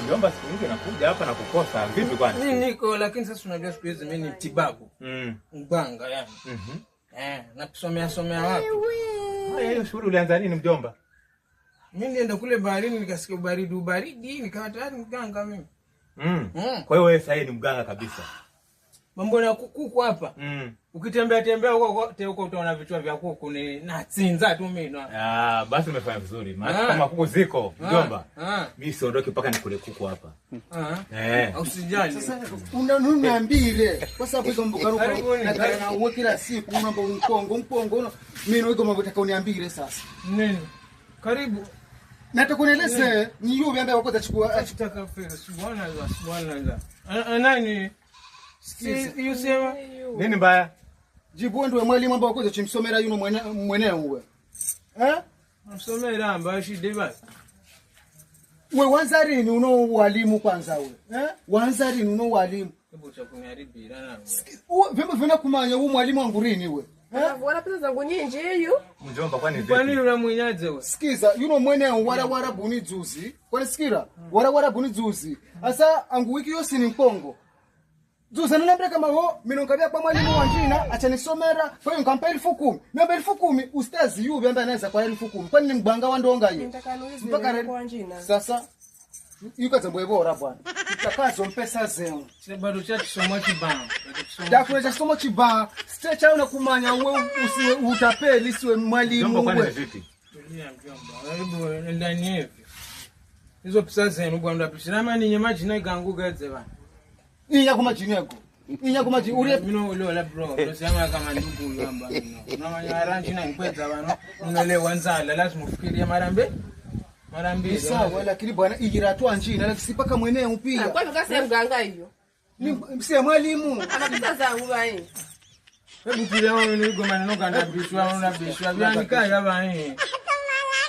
Mjomba siku nyingi nakuja hapa na kukosa. Vipi kwani? Mimi niko lakini sasa unajua siku hizi mimi ni mtibabu. Mganga yani. Nakusomea wapi? Hiyo shughuli ulianza lini mjomba? Mimi nilienda kule baharini nikasikia baridi nikawa tayari mganga mimi. Kwa hiyo wewe sasa ni mganga kabisa. Mambo ya kuku hapa. Ukitembea huko utaona vichwa vya kuku ni natsinza tu mimi. Basi umefanya vizuri. Maana kama kuku ziko mjomba. Mimi siondoki mpaka nikule kuku hapa. Usijali. Sasa unaniambie kwa sababu hizo mboga na uwe kila siku mambo mkongo mimi niko mambo nataka uniambie sasa. Nini? Karibu. Nataka unieleze ni yupi ambaye wako atachukua ataka fedha. Subhanallah. Nani? Yusema nini mbaya? Jibu ndio mwalimu ambaye wako atachimsomera yuno mweneo wewe. Msomera ambaye shida basi. Wewe wanza lini uno walimu kwanza wewe? Wanza lini uno walimu? Hebu cha kuniharibia na wewe. Vimbo vina kumanya wewe mwalimu wangu lini wewe? Wana pesa zangu nyingi hiyo. Mjomba kwani vipi? Kwani unamwenyaje wewe? Sikiza, yuno mweneo wala buni juzi. Kwani sikira? Wala buni juzi. Asa angu wiki yose ni mkongo. Juzi niliambia kama wewe minongabia kwa mwalimu wa njina achanisomera kwa hiyo nikampa 10,000. Niambia 10,000 ustazi yupi ambaye anaweza kwa 10,000. Kwani ni mbanga wa ndonga hiyo? Mpaka kwa njina. Sasa yuko zambo bora bwana. Utakazo mpesa zenu. Sasa bado cha kusoma kibao. Dafu cha kusoma kibao. Stecha una kumanya wewe usiwe utapeli siwe mwalimu wewe. Vipi? Hebu ndani hivi. Hizo pesa zenu bwana pishana ni nyama jina ganguka zeba. Inya kuma jineko. Inya kuma jini ule mino ule bro. Tunasema kama ndugu yamba. Unamanya ranchi na mpeza bana. Unaelewa nzala lazima ufikirie mara mbili. Sawa lakini bwana ijira tu anjina lakini sipaka mweneo pia. Kwa nini kasi mganga hiyo? Ni si mwalimu. Ana pesa zangu bani. Hebu pia wewe ni ugo maneno kanda bishwa unabishwa. Vyani kaya bani.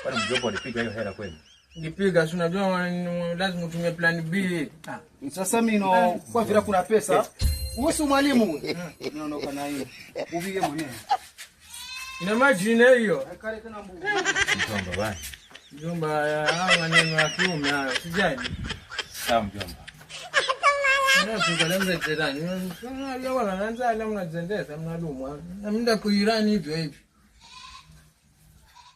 Kwani mjomba alipiga hiyo hela kweli? Nipiga si unajua lazima utumie plan B. Sasa mimi no kwa vile kuna pesa. Wewe si mwalimu wewe. Unaondoka na hiyo. Uvige mwenyewe. Ina majina hiyo. Kale tena mbugu. Mjomba bwana. Mjomba haya maneno ya kiume hayo. Sijali. Sawa mjomba. Na tungalembe tena. Sio wala nanza ala mnazendeza mnalumwa. Na mnda kuirani hivyo hivi.